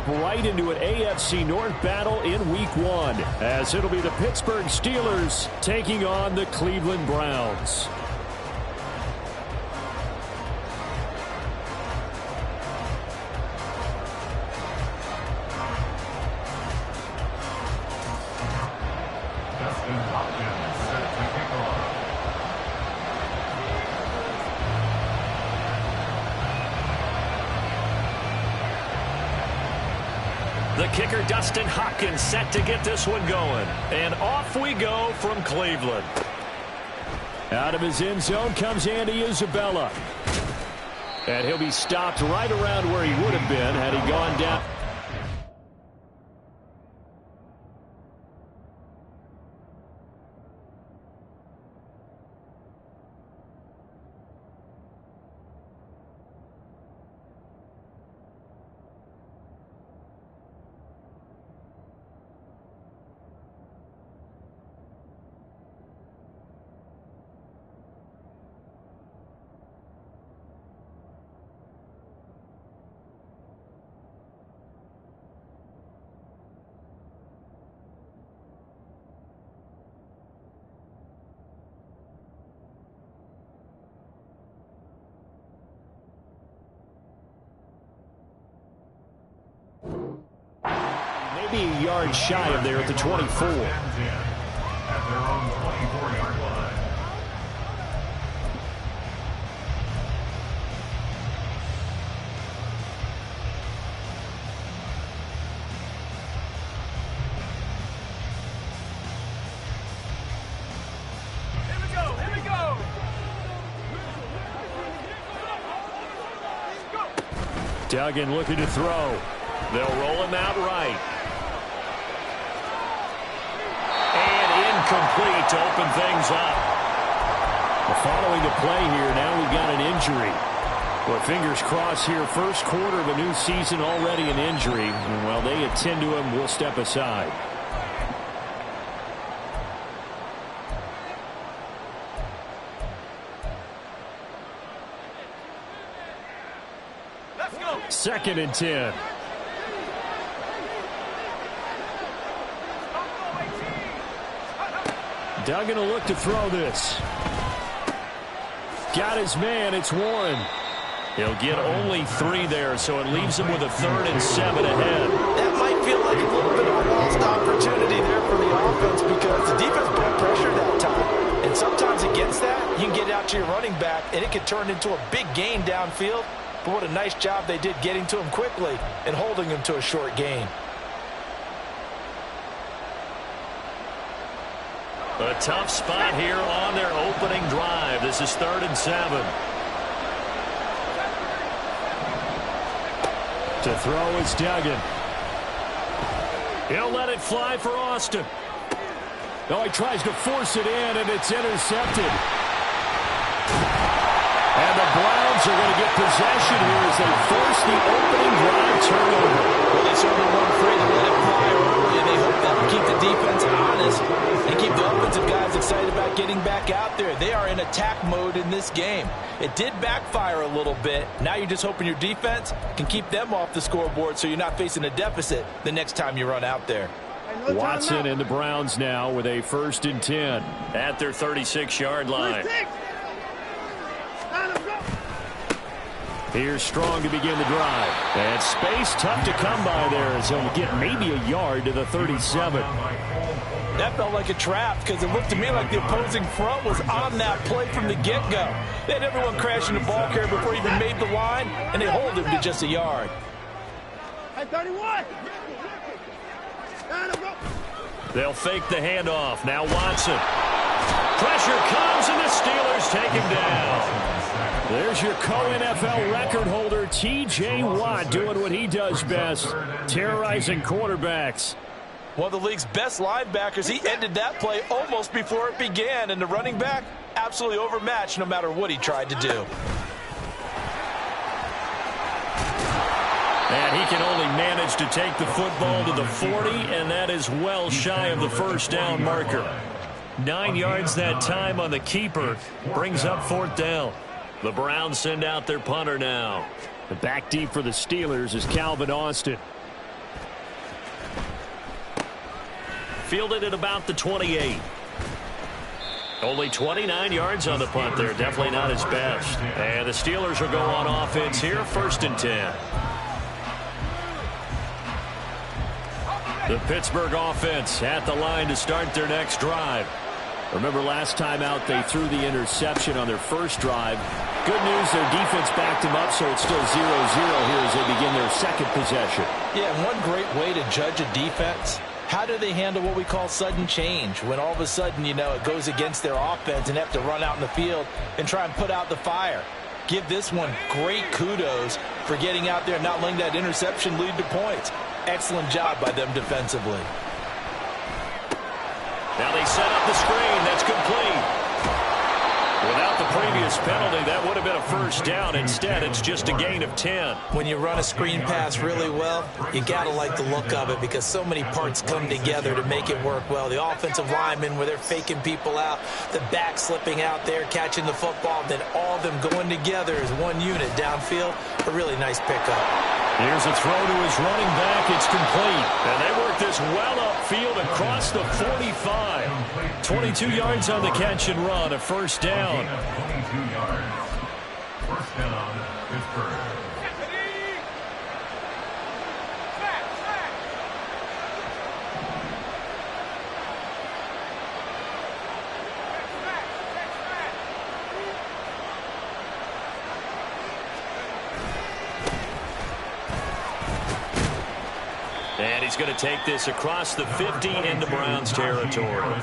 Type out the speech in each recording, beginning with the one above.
right into an AFC North battle in Week 1, as it'll be the Pittsburgh Steelers taking on the Cleveland Browns. The kicker, Dustin Hopkins, set to get this one going. And off we go from Cleveland. Out of his end zone comes Andy Isabella. And he'll be stopped right around where he would have been had he gone down. Maybe a yard shy of there at the 24. At their own 24-yard line. Here we go. Duggan looking to throw. They'll roll him out right. Complete to open things up. Well, following the play here, now we've got an injury. Well, fingers crossed here, first quarter of a new season, already an injury. And while they attend to him, we'll step aside. Let's go. 2nd and 10. Duggan will look to throw this. Got his man. It's Warren. He'll get only 3 there, so it leaves him with a 3rd and 7 ahead. That might feel like a little bit of a lost opportunity there for the offense because the defense brought pressure that time. And sometimes against that, you can get out to your running back, and it can turn into a big gain downfield. But what a nice job they did getting to him quickly and holding him to a short gain. A tough spot here on their opening drive. This is 3rd and 7. To throw is Duggan. He'll let it fly for Austin. No, he tries to force it in, and it's intercepted. And the Browns are going to get possession here as they force the opening drive turnover. Well, they certainly weren't afraid to let it fly early, and they hope that will keep the defense honest and keep the offensive guys excited about getting back out there. They are in attack mode in this game. It did backfire a little bit. Now you're just hoping your defense can keep them off the scoreboard so you're not facing a deficit the next time you run out there. Watson and the Browns now with a 1st and 10 at their 36-yard line. Here's Strong to begin the drive. And space tough to come by there as he'll get maybe a yard to the 37. That felt like a trap because it looked to me like the opposing front was on that play from the get-go. They had everyone crashing the ball carrier before he even made the line, and they hold him to just a yard. Hey, 31! They'll fake the handoff. Now Watson. Pressure comes, and the Steelers take him down. There's your co-NFL record holder, T.J. Watt, doing what he does best, terrorizing quarterbacks. One of the league's best linebackers. He ended that play almost before it began, and the running back absolutely overmatched no matter what he tried to do. And he can only manage to take the football to the 40, and that is well shy of the first down marker. 9 yards that time on the keeper. Brings up 4th down. The Browns send out their punter now. The back deep for the Steelers is Calvin Austin. Fielded at about the 28. Only 29 yards on the punt there. Definitely not his best. And the Steelers will go on offense here, 1st and 10. The Pittsburgh offense at the line to start their next drive. Remember last time out they threw the interception on their first drive. Good news, their defense backed them up, so it's still 0-0 here as they begin their second possession. Yeah, and one great way to judge a defense, how do they handle what we call sudden change? When all of a sudden, you know, it goes against their offense and have to run out in the field and try and put out the fire. Give this one great kudos for getting out there and not letting that interception lead to points. Excellent job by them defensively. Now they set up the screen. That's complete. Without the previous penalty, that would have been a first down. Instead, it's just a gain of 10. When you run a screen pass really well, you got to like the look of it because so many parts come together to make it work well. The offensive linemen, where they're faking people out, the back slipping out there, catching the football, then all of them going together as one unit downfield. A really nice pickup. Here's a throw to his running back. It's complete. And they work this well upfield across the 45. 22 yards on the catch and run, a first down. 22 yards. First down, Pittsburgh. And he's going to take this across the 50 into Browns territory.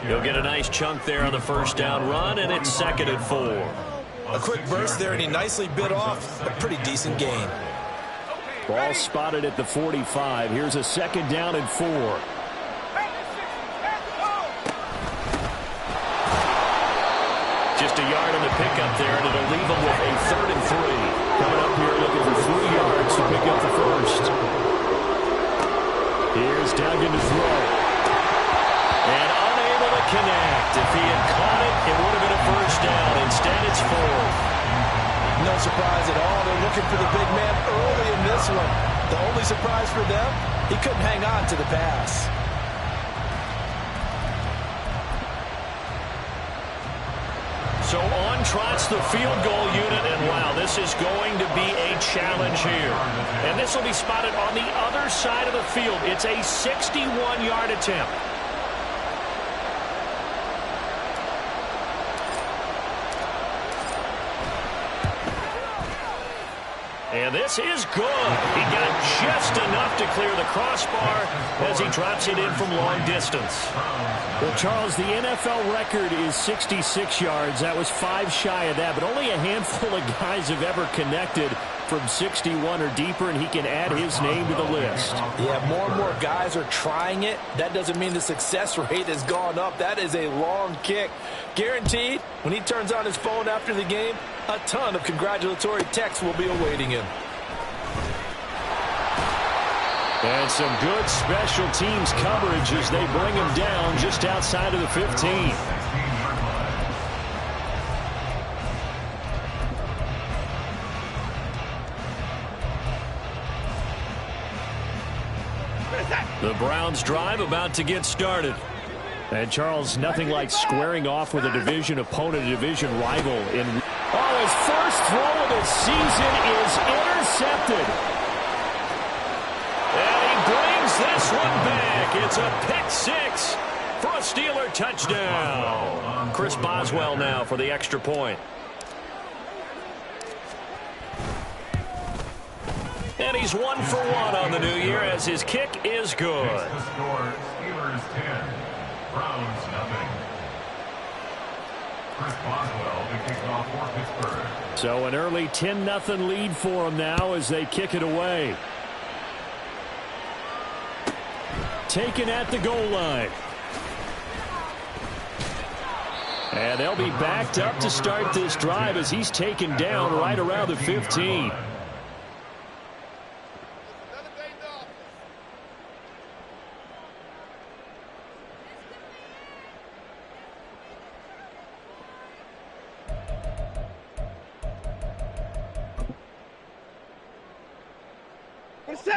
He'll get a nice chunk there on the first down run, and it's 2nd and 4. A quick burst there, and he nicely bit off a pretty decent gain. Ball spotted at the 45. Here's a 2nd down and 4. Just a yard on the pickup there, and it'll leave him with a 3rd and 3. Coming up here looking for 3 yards to pick up the first. Here's Duggan to throw. And unable to connect. If he had caught it, it would have been a first down. Instead, it's 4th. No surprise at all. They're looking for the big man early in this one. The only surprise for them, he couldn't hang on to the pass. So on trots the field goal unit, and wow, this is going to be a challenge here. And this will be spotted on the other side of the field. It's a 61-yard attempt. And this is good. He got just enough to clear the crossbar as he drops it in from long distance. Well, Charles, the NFL record is 66 yards. That was 5 shy of that, but only a handful of guys have ever connected from 61 or deeper, and he can add his name to the list. Yeah, more and more guys are trying it. That doesn't mean the success rate has gone up. That is a long kick. Guaranteed, when he turns on his phone after the game, a ton of congratulatory texts will be awaiting him. And some good special teams coverage as they bring him down just outside of the 15. The Browns drive about to get started. And, Charles, nothing like squaring off with a division opponent, a division rival. His first throw of the season is intercepted. And he brings this one back. It's a pick-6 for a Steeler touchdown. Chris Boswell now for the extra point. And he's 1 for 1 on the new year as his kick is good. The score, Steelers 10, Browns nothing. Chris Boswell to kick off for Pittsburgh. So an early 10-0 lead for them now as they kick it away. Taken at the goal line. And they'll be backed up to start this drive as he's taken down right around the 15.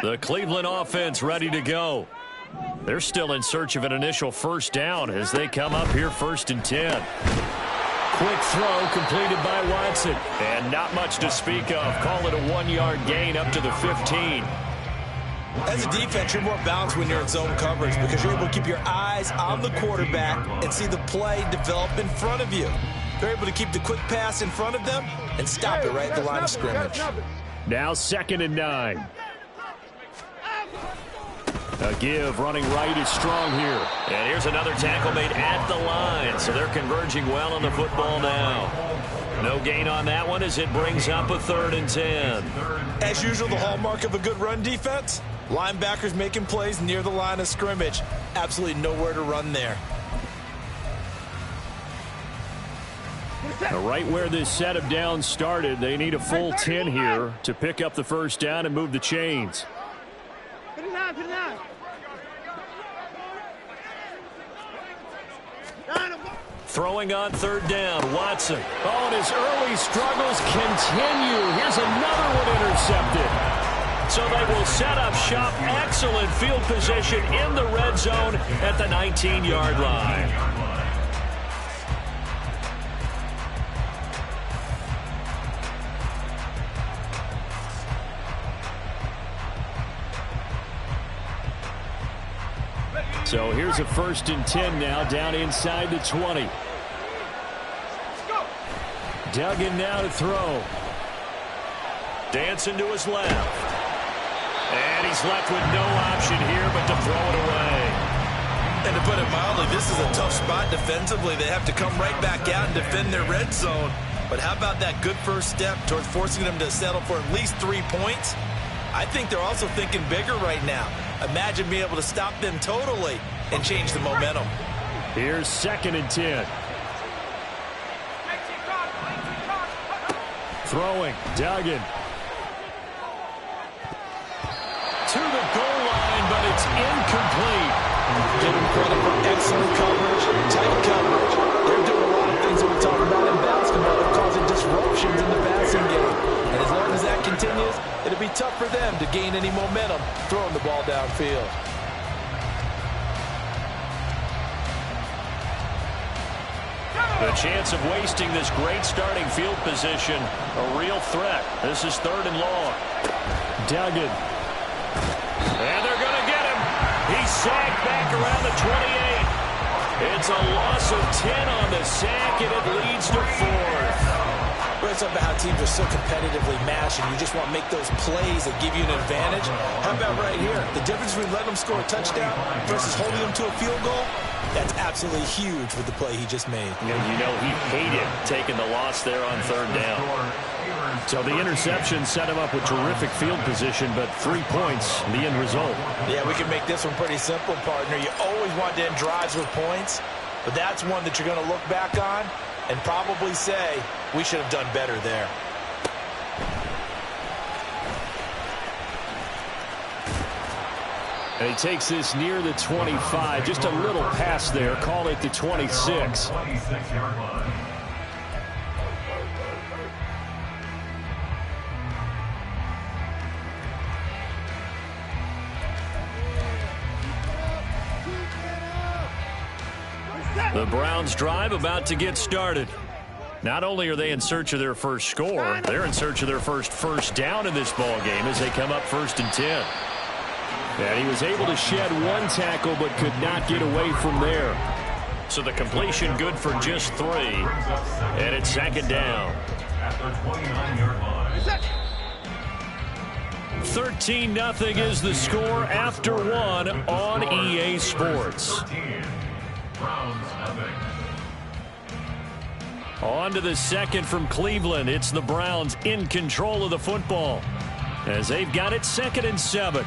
The Cleveland offense ready to go. They're still in search of an initial first down as they come up here 1st and 10. Quick throw completed by Watson. And not much to speak of. Call it a 1-yard gain up to the 15. As a defense, you're more balanced when you're in zone coverage because you're able to keep your eyes on the quarterback and see the play develop in front of you. They're able to keep the quick pass in front of them and stop it right at the line of scrimmage. Now 2nd and 9. A give running right is strong here. And here's another tackle made at the line. So they're converging well on the football now. No gain on that one as it brings up a 3rd and 10. As usual, the hallmark of a good run defense, linebackers making plays near the line of scrimmage. Absolutely nowhere to run there. Right where this set of downs started, they need a full 10 here to pick up the first down and move the chains. Put it on, put it on. Throwing on 3rd down, Watson. Oh, and his early struggles continue. Here's another one intercepted. So they will set up shop. Excellent field position in the red zone at the 19-yard line. So here's a 1st and 10 now down inside the 20. Duggan now to throw. Dancing to his left. And he's left with no option here but to throw it away. And to put it mildly, this is a tough spot defensively. They have to come right back out and defend their red zone. But how about that good first step towards forcing them to settle for at least 3 points? I think they're also thinking bigger right now. Imagine being able to stop them totally and change the momentum. Here's 2nd and 10. Throwing, Duggan. To the goal line, but it's incomplete. Give them credit for excellent coverage, tight coverage. They're doing a lot of things that we talk about in basketball. They're causing disruptions in the passing game. And as long as that continues, it'll be tough for them to gain any momentum throwing the ball downfield. The chance of wasting this great starting field position, a real threat. This is 3rd and long. Duggan. And they're going to get him. He's sacked back around the 28. It's a loss of 10 on the sack, and it leads to 4th. It's about how teams are so competitively matched, and you just want to make those plays that give you an advantage. How about right here? The difference between letting them score a touchdown versus holding them to a field goal, that's absolutely huge with the play he just made. You know, he hated taking the loss there on 3rd down. So the interception set him up with terrific field position, but 3 points, the end result. Yeah, we can make this one pretty simple, partner. You always want to end drives with points, but that's one that you're going to look back on and probably say, we should have done better there. And he takes this near the 25. Just a little pass there. Call it the 26. The Browns drive about to get started. Not only are they in search of their first score, they're in search of their first down in this ball game as they come up 1st and 10. And he was able to shed one tackle but could not get away from there. So the completion good for just 3. And it's 2nd down. 13-0 is the score after 1 on EA Sports. On to the 2nd from Cleveland. It's the Browns in control of the football as they've got it 2nd and 7.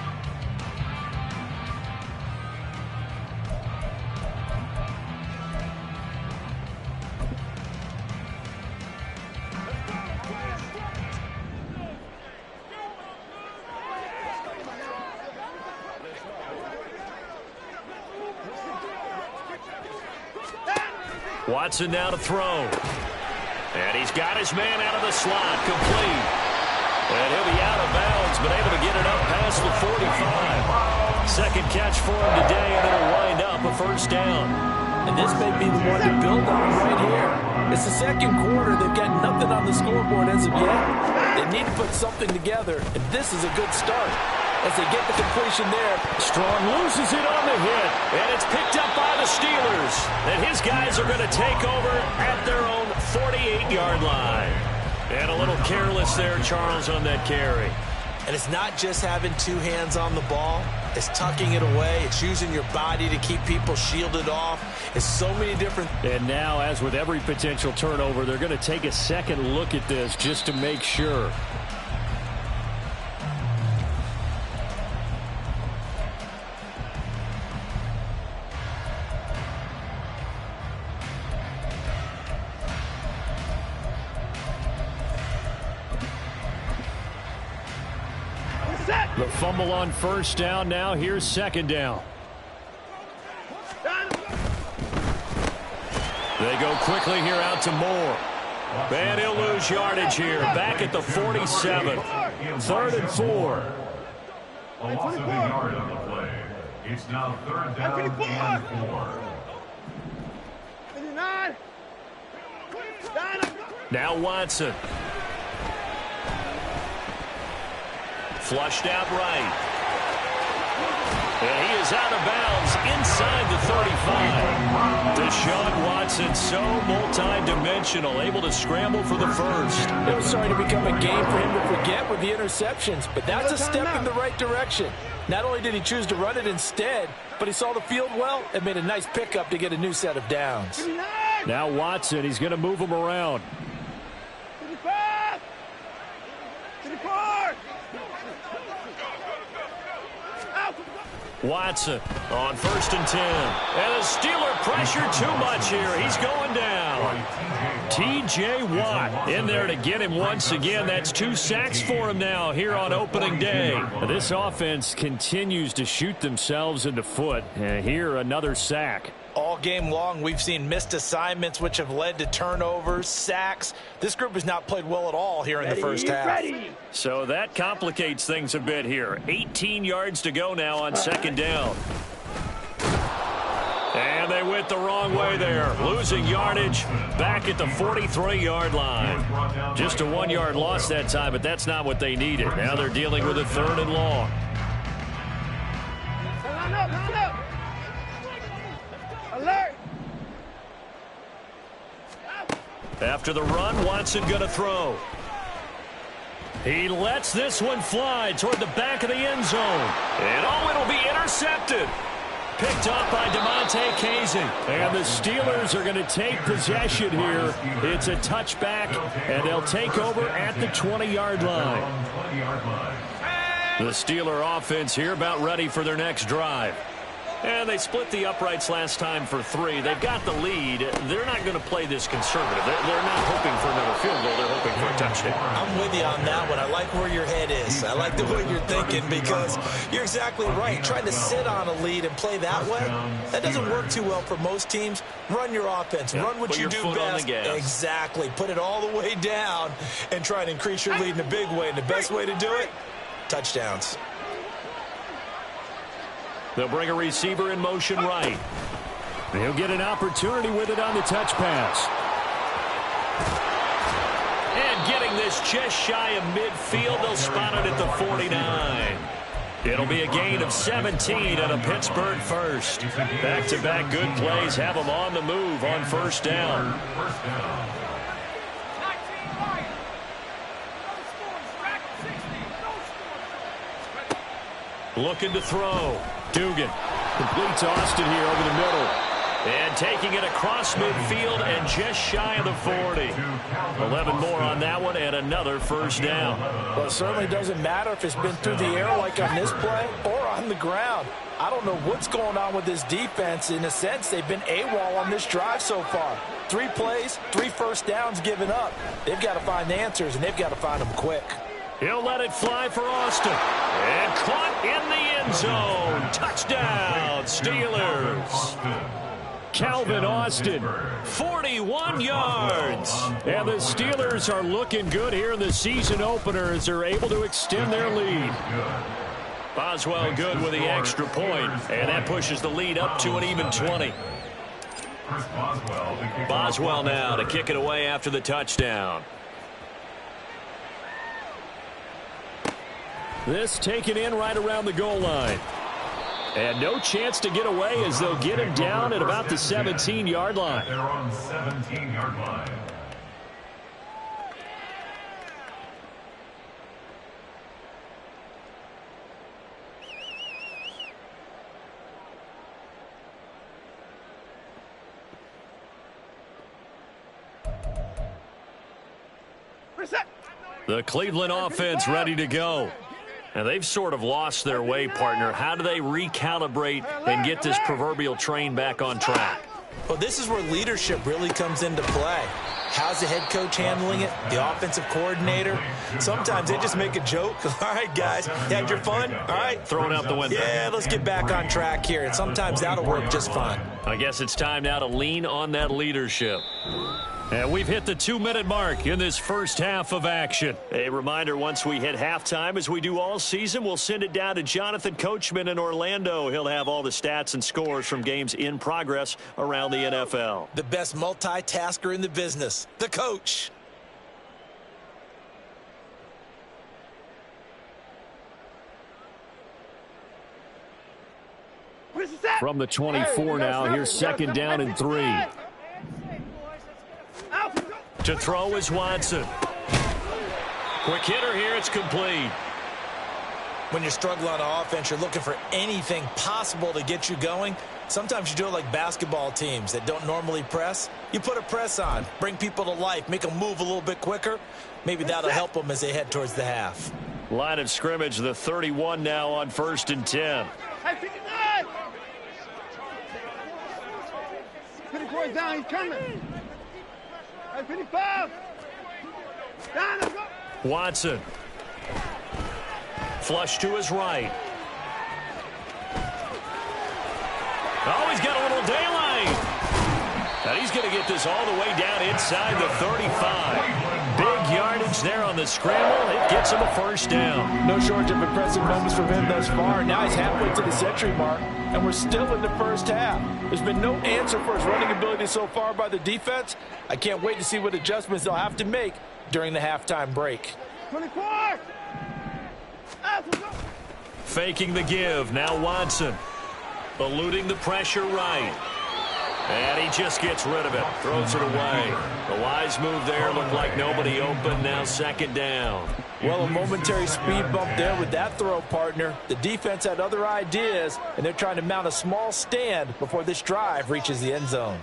Watson now to throw. And he's got his man out of the slot, complete. And he'll be out of bounds, but able to get it up past the 45. Second catch for him today, and it'll wind up a first down. And this may be the one to build on right here. It's the second quarter. They've got nothing on the scoreboard as of yet. They need to put something together, and this is a good start. As they get the completion there. Strong loses it on the hit, and it's picked up by the Steelers. And his guys are going to take over at their own 48-yard line. And a little careless there, Charles, on that carry. And it's not just having two hands on the ball. It's tucking it away. It's using your body to keep people shielded off. It's so many different. And now, as with every potential turnover, they're going to take a second look at this just to make sure. The fumble on first down. Now here's second down. They go quickly here out to Moore. And he'll lose yardage here. Back at the 47. 3rd and 4. A loss of a yard on the play. It's now 3rd down and 4. Now Watson. Flushed out right. And he is out of bounds inside the 35. Deshaun Watson, so multi-dimensional, able to scramble for the first. It was starting to become a game for him to forget with the interceptions, but that's a step in the right direction. Not only did he choose to run it instead, but he saw the field well and made a nice pickup to get a new set of downs. Now Watson, he's going to move him around. Watson on 1st and 10. And the Steeler pressure too much here. He's going down. T.J. Watt in there to get him once again. That's 2 sacks for him now here on opening day. This offense continues to shoot themselves in the foot. And here another sack. All game long, we've seen missed assignments, which have led to turnovers, sacks. This group has not played well at all here in the first half. So that complicates things a bit here. 18 yards to go now on second down. And they went the wrong way there. Losing yardage back at the 43-yard line. Just a 1-yard loss that time, but that's not what they needed. Now they're dealing with a 3rd and long. Alert! After the run, Watson going to throw. He lets this one fly toward the back of the end zone. And oh, it'll be intercepted. Picked up by DeMonte Casey. And the Steelers are going to take possession here. It's a touchback, and they'll take over at the 20-yard line. The Steeler offense here about ready for their next drive. And they split the uprights last time for 3. They've got the lead. They're not going to play this conservative. They're not hoping for another field goal. They're hoping for a touchdown. I'm with you on that one. I like where your head is. I like the way you're thinking because you're exactly right. Trying to sit on a lead and play that way, that doesn't work too well for most teams. Run your offense. Run what you do best. Exactly. Put it all the way down and try and increase your lead in a big way. And the best way to do it, touchdowns. They'll bring a receiver in motion right. He'll get an opportunity with it on the touch pass. And getting this just shy of midfield, they'll spot it at the 49. It'll be a gain of 17 and a Pittsburgh first. Back-to-back good plays have them on the move on first down. Looking to throw. Dugan completes Austin here over the middle. And taking it across midfield and just shy of the 40. 11 more on that one and another first down. Well, it certainly doesn't matter if it's been through the air like on this play or on the ground. I don't know what's going on with this defense. In a sense, they've been AWOL on this drive so far. 3 plays, 3 first downs given up. They've got to find answers, and they've got to find them quick. He'll let it fly for Austin. And caught in the end zone. Touchdown, Steelers. Calvin Austin, 41 yards. And the Steelers are looking good here in the season opener as they're able to extend their lead. Boswell good with the extra point, and that pushes the lead up to an even 20. Boswell now to kick it away after the touchdown. This taken in right around the goal line. And no chance to get away as they'll get him down at about the 17-yard line. They're on the 17-yard line. The Cleveland offense ready to go. And they've sort of lost their way, partner. How do they recalibrate and get this proverbial train back on track? Well, this is where leadership really comes into play. How's the head coach handling it? The offensive coordinator? Sometimes they just make a joke. All right, guys, you had your fun? All right. Throw it out the window. Yeah, let's get back on track here. And sometimes that'll work just fine. I guess it's time now to lean on that leadership. And we've hit the 2-minute mark in this first half of action. A reminder, once we hit halftime, as we do all season, we'll send it down to Jonathan Coachman in Orlando. He'll have all the stats and scores from games in progress around the NFL. The best multitasker in the business, the coach. From the 24 now, here's second down and 3. To throw is Watson. Quick hitter here, it's complete. When you're struggling on offense, you're looking for anything possible to get you going. Sometimes you do it like basketball teams that don't normally press. You put a press on, bring people to life, make them move a little bit quicker. Maybe that'll help them as they head towards the half. Line of scrimmage, the 31 now on 1st and 10. 54 down, he's coming. 55. Down, let's go. Watson. Flush to his right. Oh, he's got a little daylight. And he's going to get this all the way down inside the 35. Big yardage there on the scramble. It gets him a first down. No shortage of impressive moments from him thus far. Now he's halfway to the century mark, and we're still in the first half. There's been no answer for his running ability so far by the defense. I can't wait to see what adjustments they'll have to make during the halftime break. 24. Faking the give. Now Watson. Eluding the pressure right. And he just gets rid of it. Throws it away. The wise move there. Looked like nobody open. Now second down. Well, a momentary speed bump there with that throw, partner. The defense had other ideas, and they're trying to mount a small stand before this drive reaches the end zone.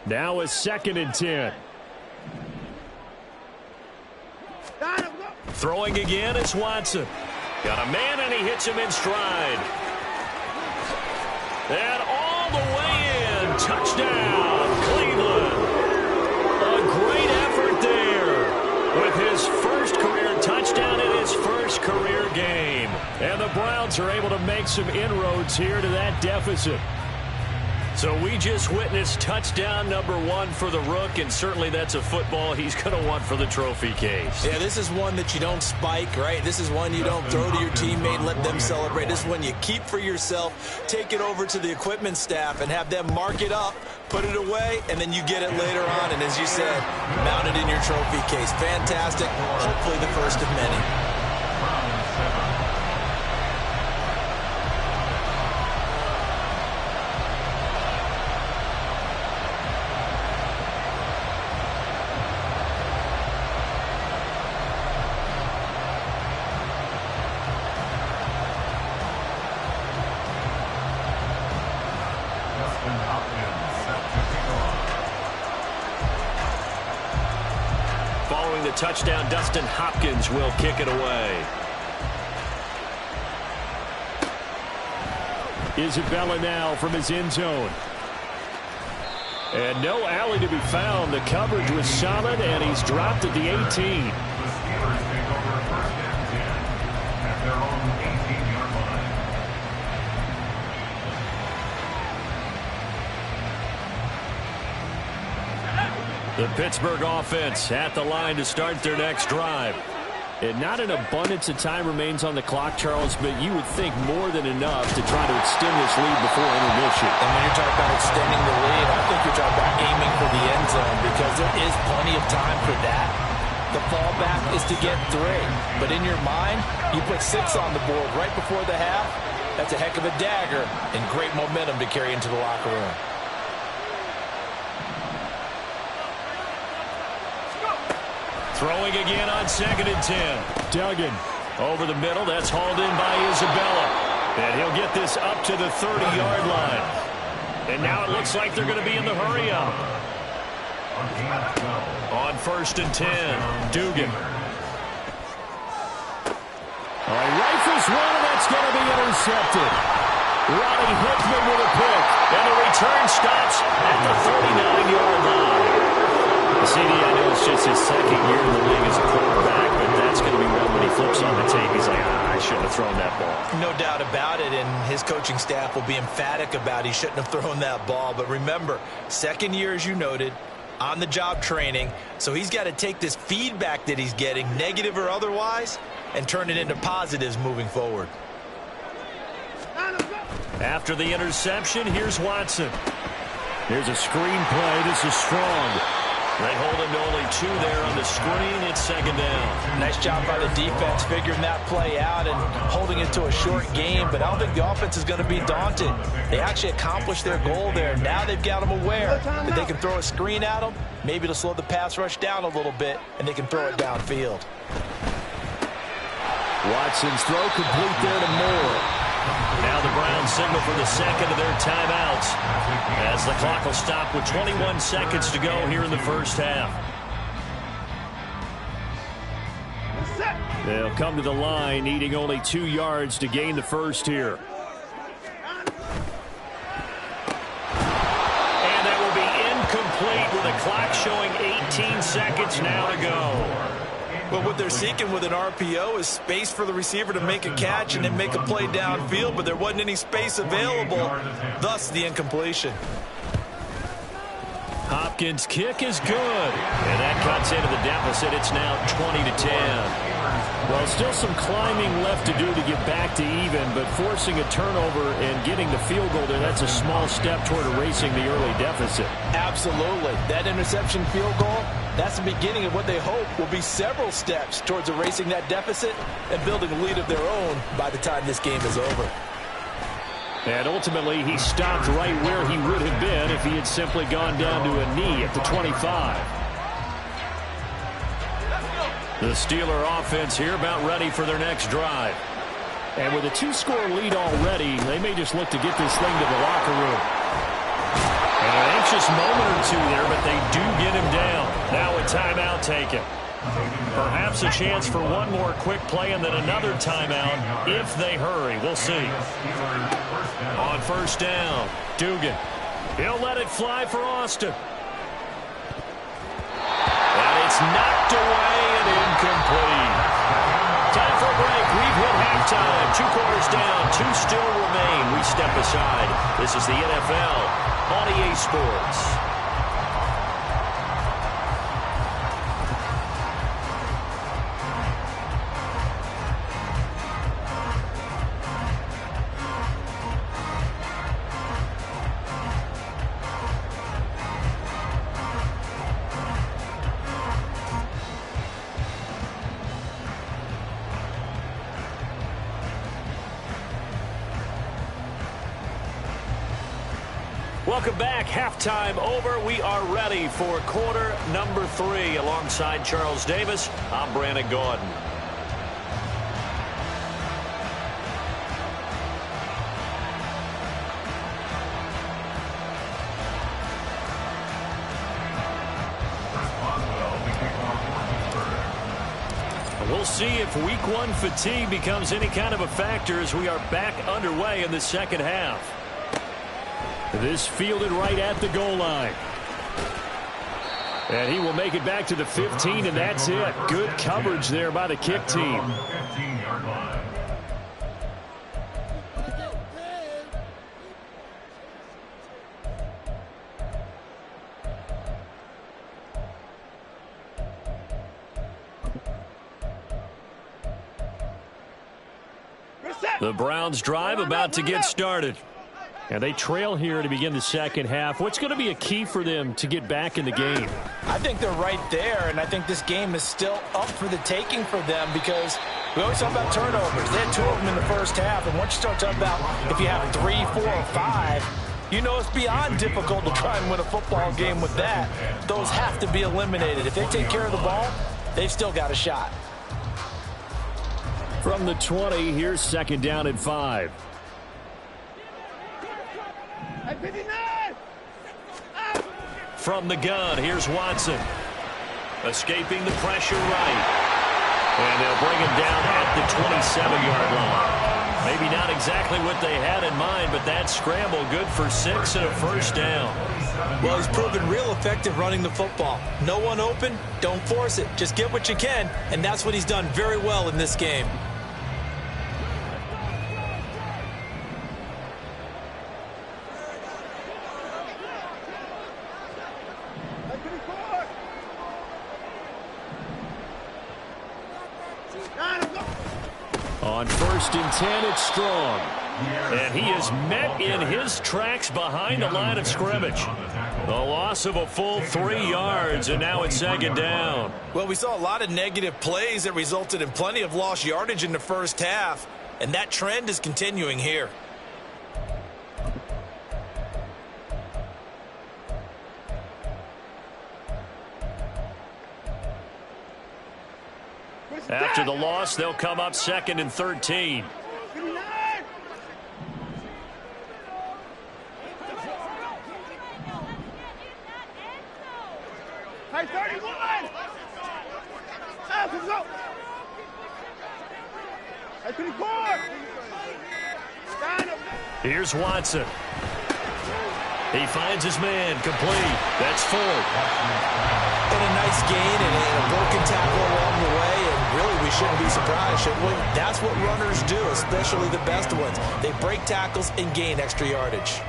Now is 2nd and 10. Throwing again is Watson. Got a man, and he hits him in stride. And all the way in. Touchdown, Cleveland. A great effort there with his first career touchdown in his first career game. And the Browns are able to make some inroads here to that deficit. So we just witnessed touchdown number 1 for the Rook, and certainly that's a football he's going to want for the trophy case. Yeah, this is one that you don't spike, right? This is one you don't throw to your teammate and let them celebrate. This is one you keep for yourself, take it over to the equipment staff and have them mark it up, put it away, and then you get it later on. And as you said, mount it in your trophy case. Fantastic. Hopefully the first of many. Following the touchdown, Dustin Hopkins will kick it away. Isabella now from his end zone. And no alley to be found. The coverage was solid, and he's dropped at the 18. The Steelers take over 1st and 10 at their own 18-yard line. The Pittsburgh offense at the line to start their next drive. And not an abundance of time remains on the clock, Charles, but you would think more than enough to try to extend this lead before intermission. And when you're talking about extending the lead, I think you're talking about aiming for the end zone because there is plenty of time for that. The fallback is to get 3. But in your mind, you put 6 on the board right before the half. That's a heck of a dagger and great momentum to carry into the locker room. Throwing again on 2nd and 10. Duggan over the middle. That's hauled in by Isabella. And he'll get this up to the 30-yard line. And now it looks like they're going to be in the hurry-up. On 1st and 10, Dugan. All right, rifles one, and that's going to be intercepted. Ronnie Hickman with a pick. And the return stops at the 39-yard line. CD, I know it's just his 2nd year in the league as a quarterback, but that's going to be one when he flips on the tape. He's like, I shouldn't have thrown that ball. No doubt about it, and his coaching staff will be emphatic about he shouldn't have thrown that ball. But remember, 2nd year, as you noted, on-the-job training, so he's got to take this feedback that he's getting, negative or otherwise, and turn it into positives moving forward. After the interception, here's Watson. Here's a screen play. This is Strong. They hold him to only 2 there on the screen. It's 2nd down. Nice job by the defense figuring that play out and holding it to a short game, but I don't think the offense is going to be daunted. They actually accomplished their goal there. Now they've got them aware that they can throw a screen at them. Maybe it'll slow the pass rush down a little bit, and they can throw it downfield. Watson's throw complete there to Moore. Now the Browns signal for the 2nd of their timeouts as the clock will stop with 21 seconds to go here in the first half. They'll come to the line needing only 2 yards to gain the first here. And that will be incomplete with the clock showing 18 seconds now to go. But what they're seeking with an RPO is space for the receiver to make a catch and then make a play downfield, but there wasn't any space available, thus the incompletion. Hopkins' kick is good, and that cuts into the deficit. It's now 20-10. Well, still some climbing left to do to get back to even, but forcing a turnover and getting the field goal there, that's a small step toward erasing the early deficit. Absolutely. That interception field goal, that's the beginning of what they hope will be several steps towards erasing that deficit and building a lead of their own by the time this game is over. And ultimately, he stopped right where he would have been if he had simply gone down to a knee at the 25. The Steeler offense here about ready for their next drive. And with a 2-score lead already, they may just look to get this thing to the locker room. And an anxious moment or two there, but they do get him down. Now a timeout taken. Perhaps a chance for one more quick play and then another timeout if they hurry. We'll see. On 1st down, Dugan. He'll let it fly for Austin. And it's knocked away and incomplete. Time for a break. We've hit halftime. 2 quarters down. 2 still remain. We step aside. This is the NFL on EA Sports. Welcome back. Halftime over. We are ready for quarter number 3. Alongside Charles Davis, I'm Brandon Gaudin. We'll see if week 1 fatigue becomes any kind of a factor as we are back underway in the second half. This fielded right at the goal line. And he will make it back to the 15, and that's it. Good coverage there by the kick team. The Browns drive about to get started. And they trail here to begin the second half. What's going to be a key for them to get back in the game? I think they're right there, and I think this game is still up for the taking for them because we always talk about turnovers. They had 2 of them in the first half, and once you start talking about if you have 3, 4, or 5, you know it's beyond difficult to try and win a football game with that. Those have to be eliminated. If they take care of the ball, they've still got a shot. From the 20, here's second down at 5. From the gun, here's Watson. Escaping the pressure right. And they'll bring him down at the 27-yard line. Maybe not exactly what they had in mind, but that scramble good for 6 and a first down. Well, he's proven real effective running the football. No one open, don't force it. Just get what you can, and that's what he's done very well in this game. On 1st and 10, it's Strong. And he is met in his tracks behind the line of scrimmage. The loss of a full 3 yards, and now it's second down. Well, we saw a lot of negative plays that resulted in plenty of lost yardage in the first half, and that trend is continuing here. After the loss, they'll come up 2nd and 13. Hey, 31! Let's go! Hey, 24! Here's Watson. He finds his man, complete. That's Ford. And a nice gain and a broken tackle along the way, and really we shouldn't be surprised, should we? That's what runners do, especially the best ones. They break tackles and gain extra yardage.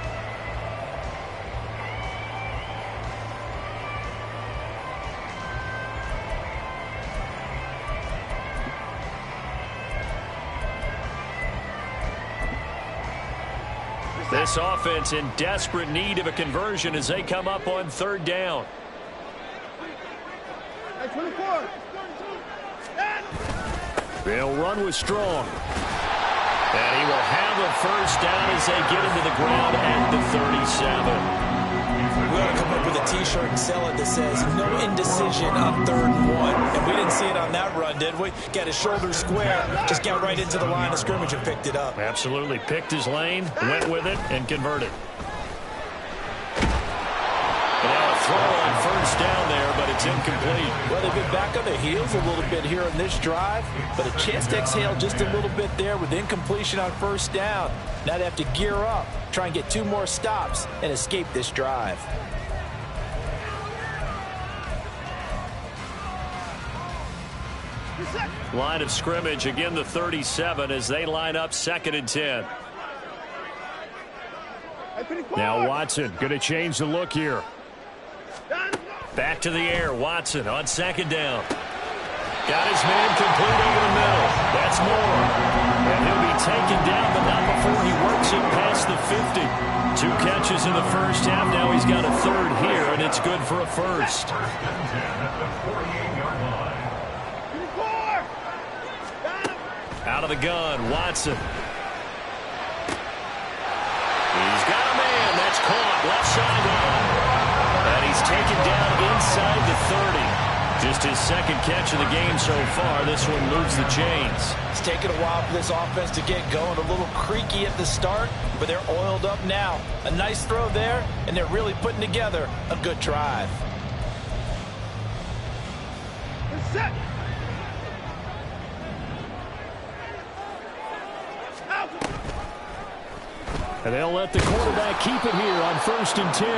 This offense in desperate need of a conversion as they come up on 3rd down. Hey, 24! They'll run with Strong. And he will have a first down as they get into the ground at the 37. We ought to come up with a T-shirt and sell it that says no indecision on 3rd and 1. And we didn't see it on that run, did we? Got his shoulders square, just got right into the line of scrimmage and picked it up. Absolutely. Picked his lane, went with it, and converted. Now a throw on 1st down there, but it's incomplete. Well, they've been back on their heels a little bit here on this drive, but a chance to exhale just a little bit there with incompletion on 1st down. Now they have to gear up, try and get 2 more stops, and escape this drive. Line of scrimmage, again the 37 as they line up 2nd and 10. Now Watson going to change the look here. Back to the air, Watson on 2nd down. Got his man complete over the middle. That's Moore. And he'll be taken down, but not before he works it past the 50. 2 catches in the first half. Now he's got a 3rd here, and it's good for a first. Out of the gun, Watson. He's got a man. That's caught left sideline. And he's taken down inside the 30. Just his 2nd catch of the game so far. This one moves the chains. It's taken a while for this offense to get going. A little creaky at the start, but they're oiled up now. A nice throw there, and they're really putting together a good drive. Set! And they'll let the quarterback keep it here on 1st and 10.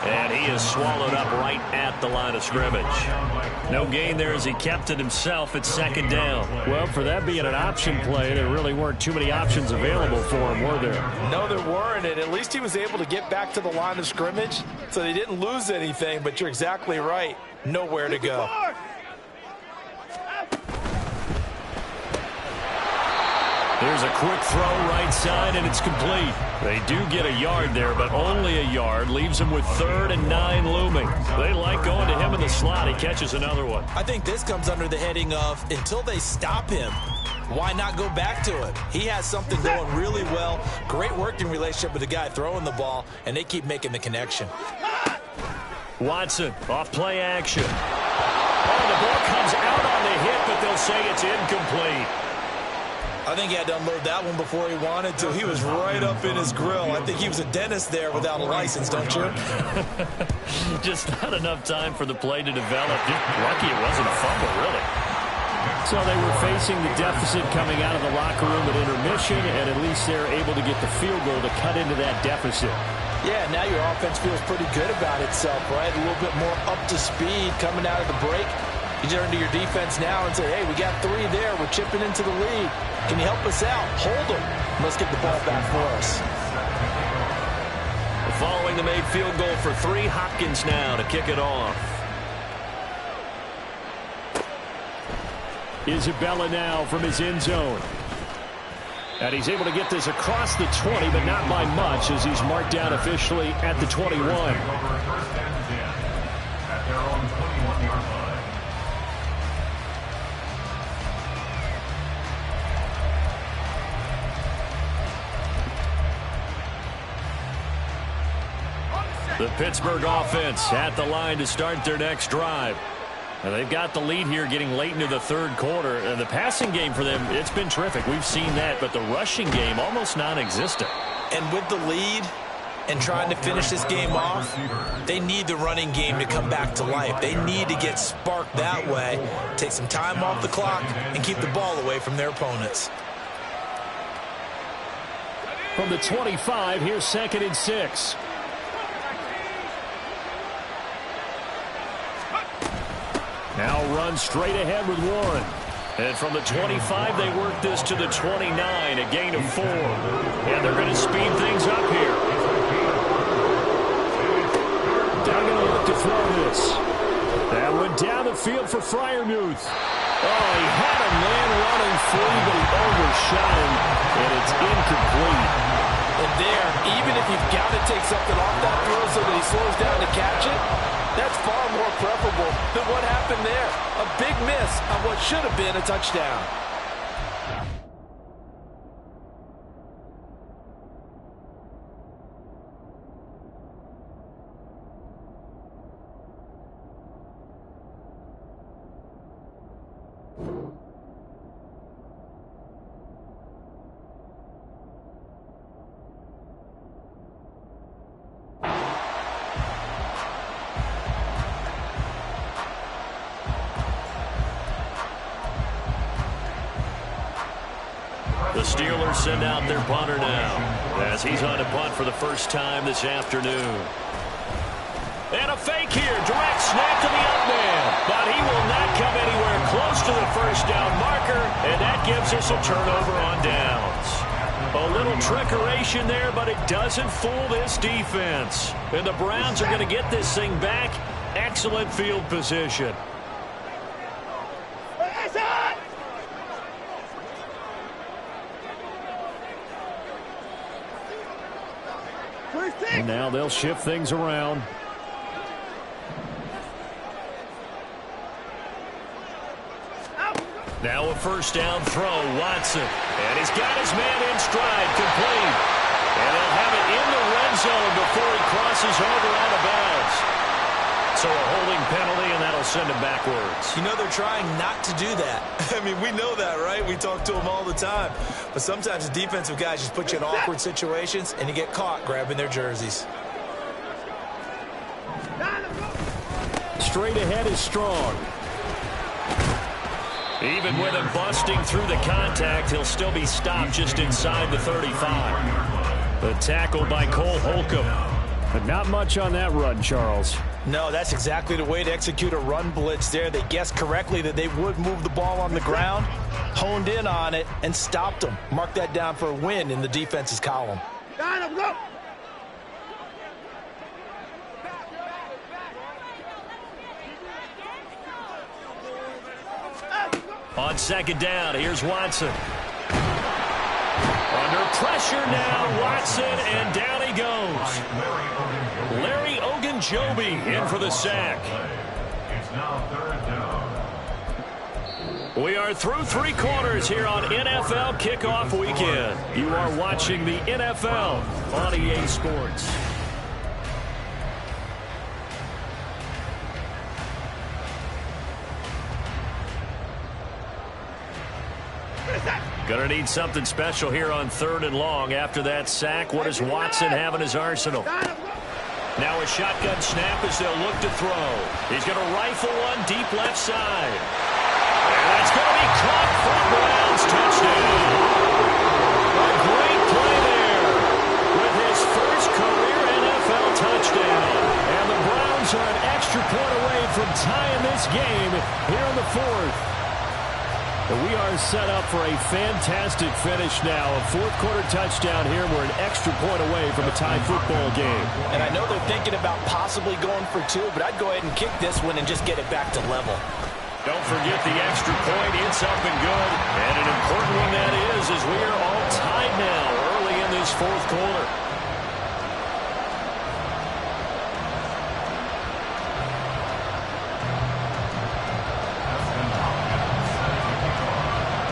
And he is swallowed up right at the line of scrimmage. No gain there as he kept it himself at 2nd down. Well, for that being an option play, there really weren't too many options available for him, were there? No, there weren't, and at least he was able to get back to the line of scrimmage, so they didn't lose anything, but you're exactly right. Nowhere to go. Here's a quick throw right side, and it's complete. They do get a yard there, but only a yard. Leaves him with 3rd and 9 looming. They like going to him in the slot. He catches another one. I think this comes under the heading of until they stop him, why not go back to it? He has something going really well. Great working relationship with the guy throwing the ball, and they keep making the connection. Watson, off play action. Oh, the ball comes out on the hit, but they'll say it's incomplete. I think he had to unload that one before he wanted to. He was right up in his grill. I think he was a dentist there without a license, don't you? Just not enough time for the play to develop. Lucky it wasn't a fumble, really. So they were facing the deficit coming out of the locker room at intermission, and at least they're able to get the field goal to cut into that deficit. Yeah, now your offense feels pretty good about itself, right? A little bit more up to speed coming out of the break. You turn to your defense now and say, hey, we got 3 there. We're chipping into the lead. Can you help us out? Hold them. Let's get the ball back for us. Following the made field goal for 3, Hopkins now to kick it off. Isabella now from his end zone. And he's able to get this across the 20, but not by much, as he's marked down officially at the 21. At their own 21-yard line. The Pittsburgh offense at the line to start their next drive. And they've got the lead here getting late into the 3rd quarter. And the passing game for them, it's been terrific. We've seen that, but the rushing game almost non-existent. And with the lead and trying to finish this game off, they need the running game to come back to life. They need to get sparked that way, take some time off the clock, and keep the ball away from their opponents. From the 25, here's 2nd and 6. Now run straight ahead with Warren. And from the 25, they work this to the 29, a gain of 4. And they're going to speed things up here. They're going to look to throw this. That went down the field for Freiermuth. Oh, he had a man running free, but he overshot him, and it's incomplete. And there, even if you've got to take something off that throw so that he slows down to catch it, that's far more preferable than what happened there. A big miss on what should have been a touchdown. The Steelers send out their punter now as he's on to punt for the first time this afternoon. And a fake here. Direct snap to the up man. But he will not come anywhere close to the first down marker. And that gives us a turnover on downs. A little trickeration there, but it doesn't fool this defense. And the Browns are going to get this thing back. Excellent field position. And now they'll shift things around. Now a first down throw, Watson. And he's got his man in stride, complete. And he'll have it in the red zone before he crosses over out of bounds. So a holding penalty, and that'll send him backwards. You know they're trying not to do that. I mean, we know that, right? We talk to them all the time. But sometimes the defensive guys just put you in awkward situations, and you get caught grabbing their jerseys. Straight ahead is Strong. Even with him busting through the contact, he'll still be stopped just inside the 35. The tackle by Cole Holcomb. But not much on that run, Charles. No, that's exactly the way to execute a run blitz there. They guessed correctly that they would move the ball on the ground, honed in on it, and stopped them. Mark that down for a win in the defense's column. Go! On second down, here's Watson. Under pressure now, Watson, and down he goes. Larry Ogunjobi in for the sack. It's now 3rd down. We are through 3 quarters here on NFL Kickoff Weekend. You are watching the NFL on EA Sports. Gonna need something special here on 3rd and long. After that sack, what does Watson have in his arsenal? Now a shotgun snap as they'll look to throw. He's going to rifle one deep left side. And that's going to be caught for Browns touchdown. A great play there with his first career NFL touchdown. And the Browns are an extra point away from tying this game here in the 4th. We are set up for a fantastic finish now. A 4th quarter touchdown here. We're an extra point away from a tie football game. And I know they're thinking about possibly going for 2, but I'd go ahead and kick this one and just get it back to level. Don't forget the extra point. It's up and good. And an important one that is, as we are all tied now early in this 4th quarter.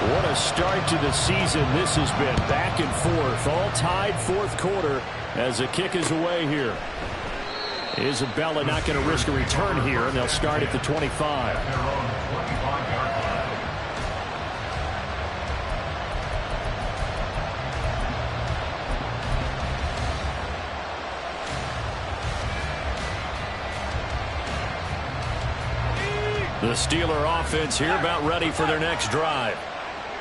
What a start to the season this has been. Back and forth, all tied 4th quarter as the kick is away here. Isabella not going to risk a return here, and they'll start at the 25. The Steeler offense here about ready for their next drive.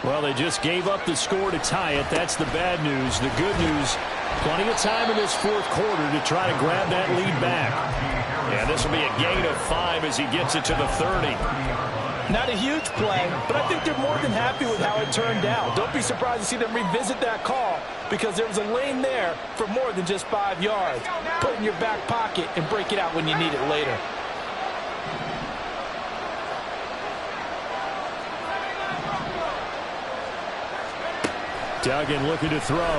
Well, they just gave up the score to tie it. That's the bad news. The good news, plenty of time in this 4th quarter to try to grab that lead back. And this will be a gain of 5 as he gets it to the 30. Not a huge play, but I think they're more than happy with how it turned out. Don't be surprised to see them revisit that call because there was a lane there for more than just 5 yards. Put it in your back pocket and break it out when you need it later. Duggan looking to throw.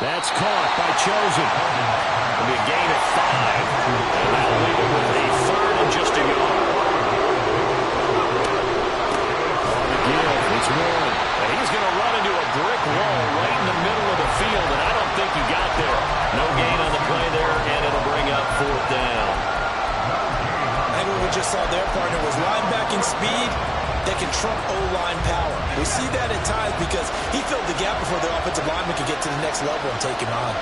That's caught by Chosen. It'll be a gain of 5. And that'll leave it with a 3rd and just a yard. On the give, it's Warren. And he's going to run into a brick wall right in the middle of the field, and I don't think he got there. No gain on the play there, and it'll bring up 4th down. And what we just saw their partner was linebacking speed that can trump O-line power. We see that at times because he filled the gap before the offensive lineman could get to the next level and take him on.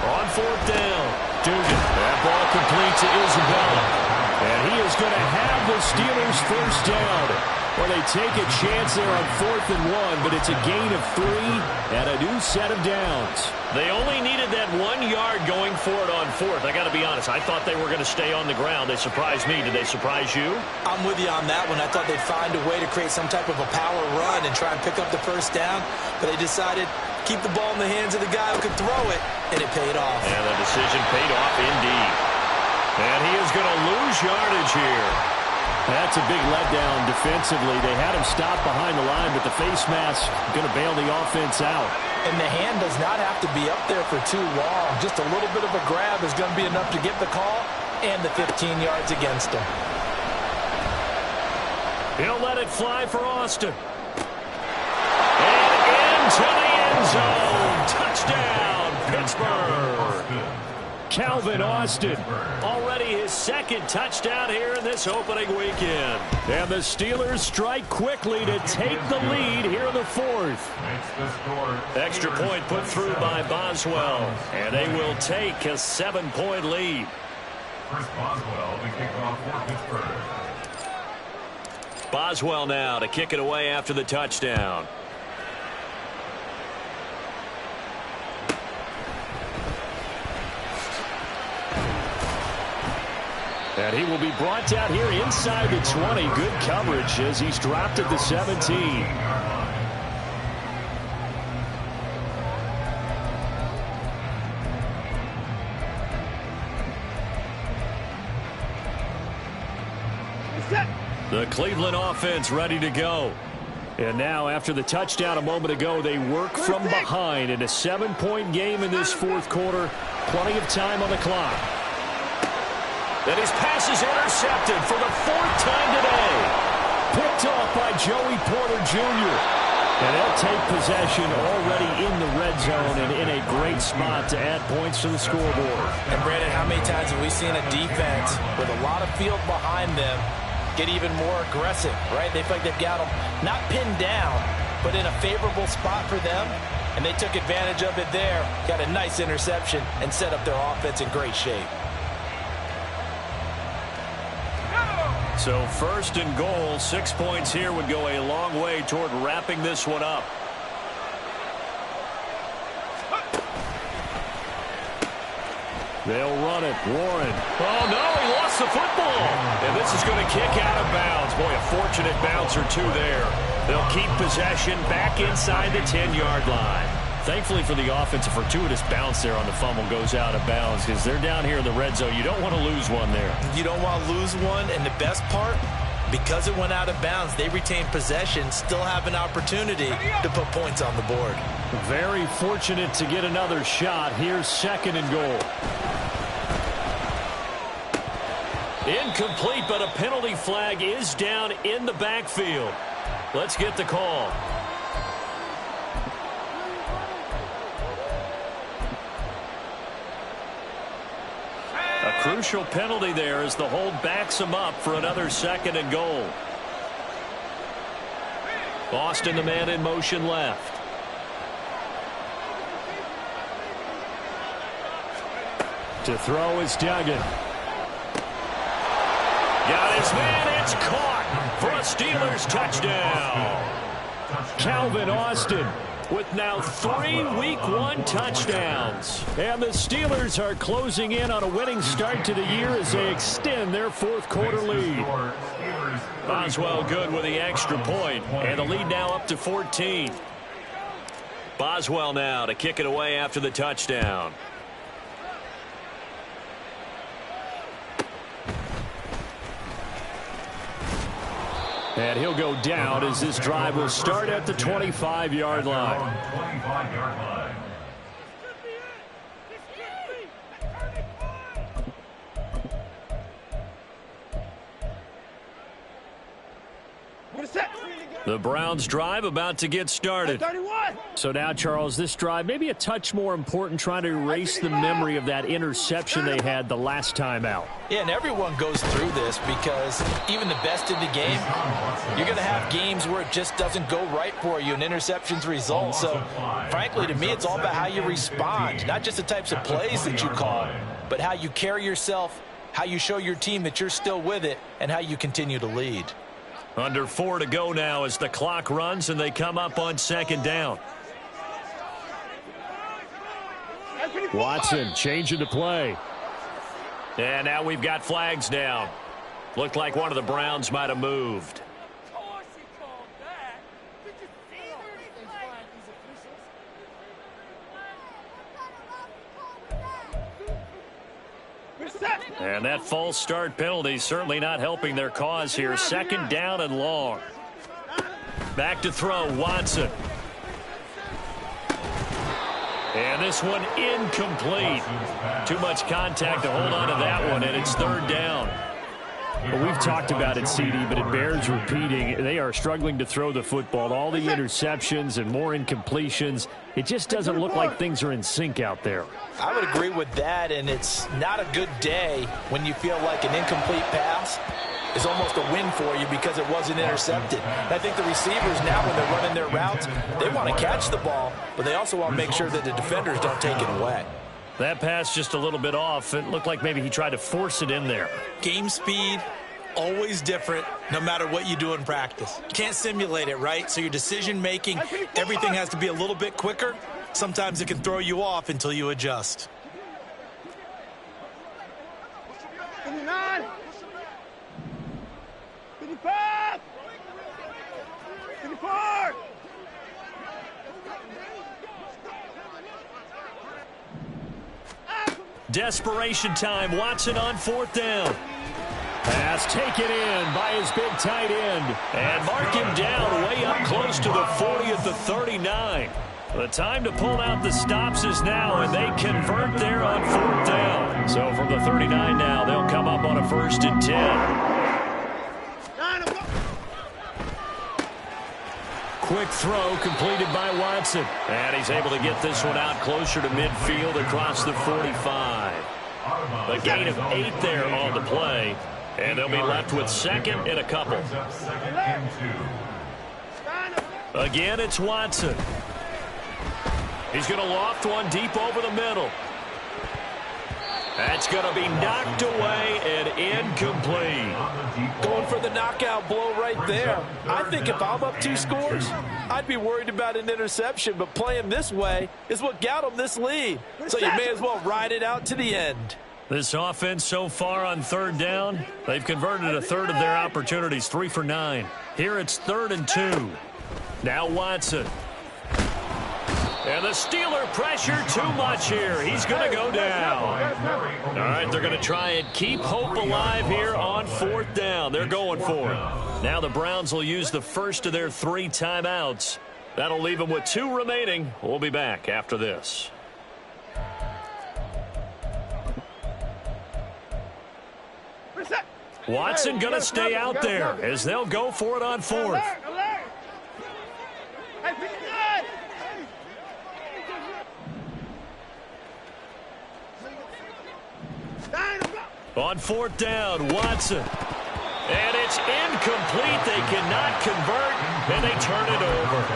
On 4th down, Dugan. That ball complete to Isabella. And he is going to have the Steelers first down. Well, they take a chance there on 4th and 1, but it's a gain of 3 and a new set of downs. They only needed that 1 yard going for it on 4th. I got to be honest, I thought they were going to stay on the ground. They surprised me. Did they surprise you? I'm with you on that one. I thought they'd find a way to create some type of a power run and try and pick up the first down, but they decided keep the ball in the hands of the guy who could throw it, and it paid off. And the decision paid off indeed. And he is going to lose yardage here. That's a big letdown defensively. They had him stopped behind the line, but the face mask going to bail the offense out. And the hand does not have to be up there for too long. Just a little bit of a grab is going to be enough to get the call and the 15 yards against him. He'll let it fly for Austin. And into the end zone. Touchdown, Pittsburgh. Calvin Austin, already his 2nd touchdown here in this opening weekend. And the Steelers strike quickly to take the lead here in the 4th. Extra point put through by Boswell, and they will take a 7-point lead. Chris Boswell to kick off for Pittsburgh. Boswell now to kick it away after the touchdown. And he will be brought down here inside the 20. Good coverage as he's dropped at the 17. The Cleveland offense ready to go. And now, after the touchdown a moment ago, they work from behind in a 7-point game in this fourth quarter. Plenty of time on the clock. And his pass is intercepted for the 4th time today. Picked off by Joey Porter Jr. And they'll take possession already in the red zone and in a great spot to add points to the scoreboard. And, Brandon, how many times have we seen a defense with a lot of field behind them get even more aggressive, right? They feel like they've got them not pinned down, but in a favorable spot for them, and they took advantage of it there, got a nice interception, and set up their offense in great shape. So 1st and goal, 6 points here would go a long way toward wrapping this one up. They'll run it. Warren. Oh, no, he lost the football. And this is going to kick out of bounds. Boy, a fortunate bounce or two there. They'll keep possession back inside the 10-yard line. Thankfully for the offense, a fortuitous bounce there on the fumble goes out of bounds because they're down here in the red zone. You don't want to lose one there. You don't want to lose one, and the best part, because it went out of bounds, they retain possession, still have an opportunity to put points on the board. Very fortunate to get another shot. Here's 2nd and goal. Incomplete, but a penalty flag is down in the backfield. Let's get the call. A crucial penalty there as the hold backs him up for another 2nd and goal. Austin, the man in motion left. To throw is Duggan. Got his man. It's caught for a Steelers touchdown. Calvin Austin with now 3 Week 1 touchdowns. And the Steelers are closing in on a winning start to the year as they extend their 4th quarter lead. Boswell good with the extra point, and the lead now up to 14. Boswell now to kick it away after the touchdown. And he'll go down as this drive will start at the 25-yard line. The Browns drive about to get started. So now, Charles, this drive maybe a touch more important, trying to erase the memory of that interception they had the last time out. Yeah, and everyone goes through this because even the best in the game, you're going to have games where it just doesn't go right for you and interceptions result. So, frankly, to me, it's all about how you respond, not just the types of plays that you call, but how you carry yourself, how you show your team that you're still with it, and how you continue to lead. Under 4 to go now as the clock runs and they come up on 2nd down. Watson changing to play. And now we've got flags down. Looked like one of the Browns might have moved. And that false start penalty certainly not helping their cause here. 2nd down and long. Back to throw, Watson. And this one incomplete. Too much contact to hold on to that one, and it's 3rd down. Well, we've talked about it, CD, but it bears repeating. They are struggling to throw the football. All the interceptions and more incompletions. It just doesn't look like things are in sync out there. I would agree with that, and it's not a good day when you feel like an incomplete pass is almost a win for you because it wasn't intercepted. And I think the receivers now, when they're running their routes, they want to catch the ball, but they also want to make sure that the defenders don't take it away. That pass just a little bit off. It looked like maybe he tried to force it in there. Game speed, always different, no matter what you do in practice. You can't simulate it, right? So your decision-making, everything has to be a little bit quicker. Sometimes it can throw you off until you adjust. 59, 55, 54. Desperation time. Watson on 4th down. Pass taken in by his big tight end. And mark him down way up close to the 40 at the 39. The time to pull out the stops is now, and they convert there on 4th down. So from the 39 now, they'll come up on a 1st and 10. Quick throw completed by Watson. And he's able to get this one out closer to midfield across the 45. A gain of 8 there on the play. And they'll be left with 2nd and a couple. Again, it's Watson. He's going to loft one deep over the middle. That's going to be knocked away and incomplete. Going for the knockout blow right there. I think if I'm up 2 scores, I'd be worried about an interception, but playing this way is what got them this lead. So you may as well ride it out to the end. This offense so far on 3rd down, they've converted a third of their opportunities, 3 for 9. Here it's 3rd and 2. Now Watson. And the Steeler pressure too much here. He's going to go down. All right, they're going to try and keep hope alive here on 4th down. They're going for it. Now the Browns will use the first of their 3 timeouts. That'll leave them with 2 remaining. We'll be back after this. Watson going to stay out there as they'll go for it on 4th. On 4th down, Watson. And it's incomplete. They cannot convert, and they turn it over.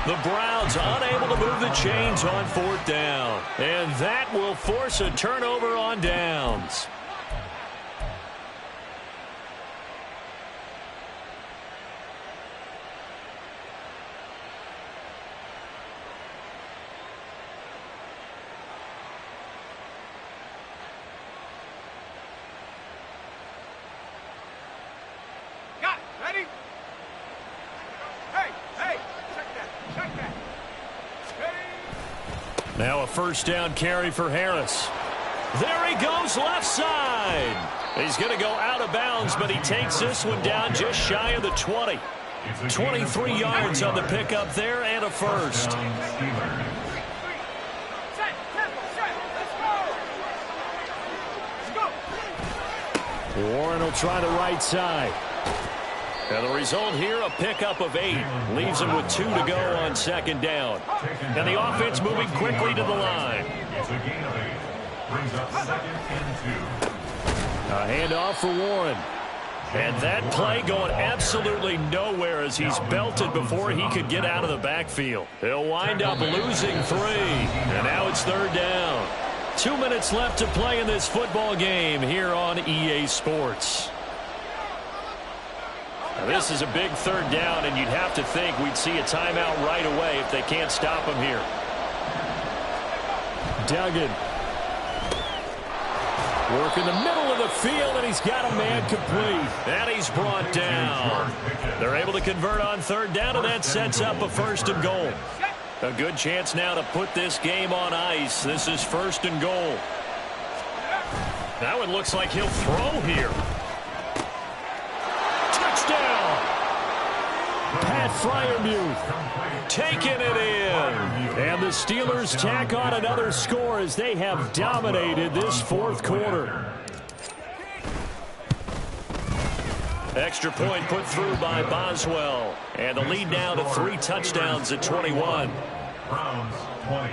The Browns unable to move the chains on 4th down. And that will force a turnover on downs. Now a 1st down carry for Harris. There he goes left side. He's going to go out of bounds, but he takes this one down just shy of the 20. 23 yards on the pickup there and a 1st. Warren will try the right side. And the result here, a pickup of 8. Leaves him with 2 to go on 2nd down. And the offense moving quickly to the line. It's a gain of 8. Brings up 2nd and 2. A handoff for Warren. And that play going absolutely nowhere as he's belted before he could get out of the backfield. He'll wind up losing 3. And now it's 3rd down. 2 minutes left to play in this football game here on EA Sports. Now this is a big 3rd down, and you'd have to think we'd see a timeout right away if they can't stop him here. Duggan. Work in the middle of the field, and he's got a man complete. And he's brought down. They're able to convert on 3rd down, and that sets up a 1st and goal. A good chance now to put this game on ice. This is 1st and goal. Now it looks like he'll throw here. Touchdown! Pat Freiermuth taking it in. And the Steelers tack on another score as they have dominated this 4th quarter. Extra point put through by Boswell. And the lead now to 3 touchdowns at 21. Browns 20.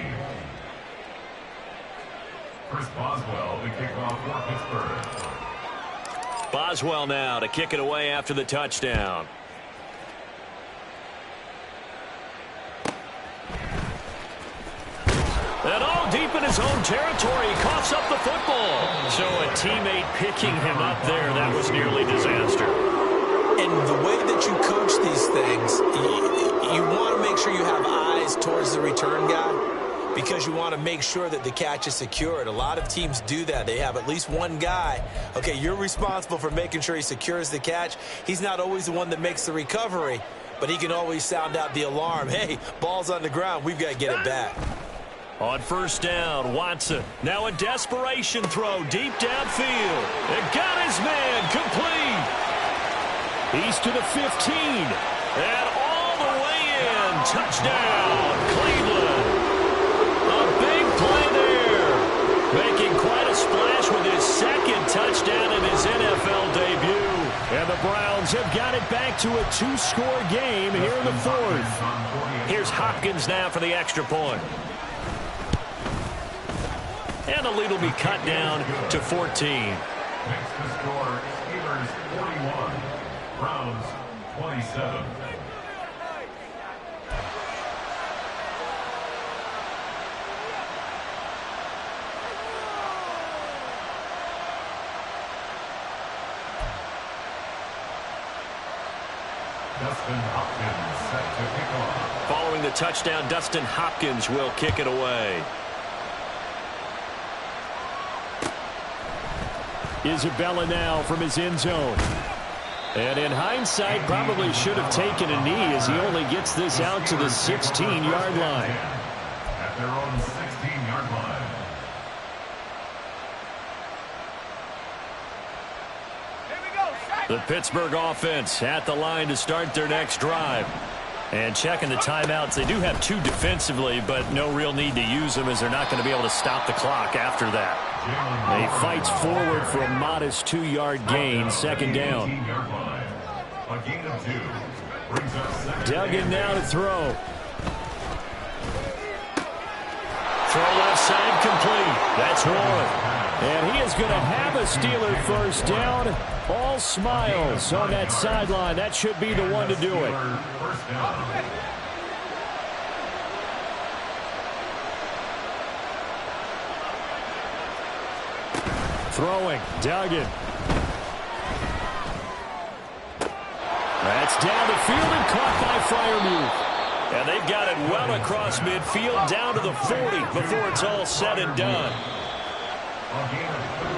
Chris Boswell, the kickoff for Pittsburgh. Boswell now to kick it away after the touchdown. And all deep in his own territory, he coughs up the football. So a teammate picking him up there, that was nearly disaster. And the way that you coach these things, you want to make sure you have eyes towards the return guy because you want to make sure that the catch is secured. A lot of teams do that. They have at least one guy. Okay, you're responsible for making sure he secures the catch. He's not always the one that makes the recovery, but he can always sound out the alarm. Hey, ball's on the ground. We've got to get it back. On first down, Watson. Now a desperation throw deep downfield. It got his man complete. He's to the 15. And all the way in. Touchdown, Cleveland. A big play there. Making quite a splash with his second touchdown in his NFL debut. And the Browns have got it back to a 2-score game here in the fourth. Here's Hopkins now for the extra point. And the lead will be cut down to 14. Next to score, Steelers 41, Browns 27. Dustin Hopkins set to kick off. Following the touchdown, Dustin Hopkins will kick it away. Isabella now from his end zone. And in hindsight, probably should have taken a knee as he only gets this out to the 16-yard line. At their own 16-yard line. The Pittsburgh offense at the line to start their next drive. And checking the timeouts, they do have 2 defensively, but no real need to use them as they're not going to be able to stop the clock after that. He fights forward for a modest 2-yard gain, second down. A gain of 2 brings up second. Duggan now to throw. Throw left side complete. That's Warren. And he is going to have a Steeler first down. All smiles on that sideline. That should be the one to do it. First down. Throwing, Duggan. That's down the field and caught by Freiermuth. And they've got it well across midfield down to the 40 before it's all said and done. A gain of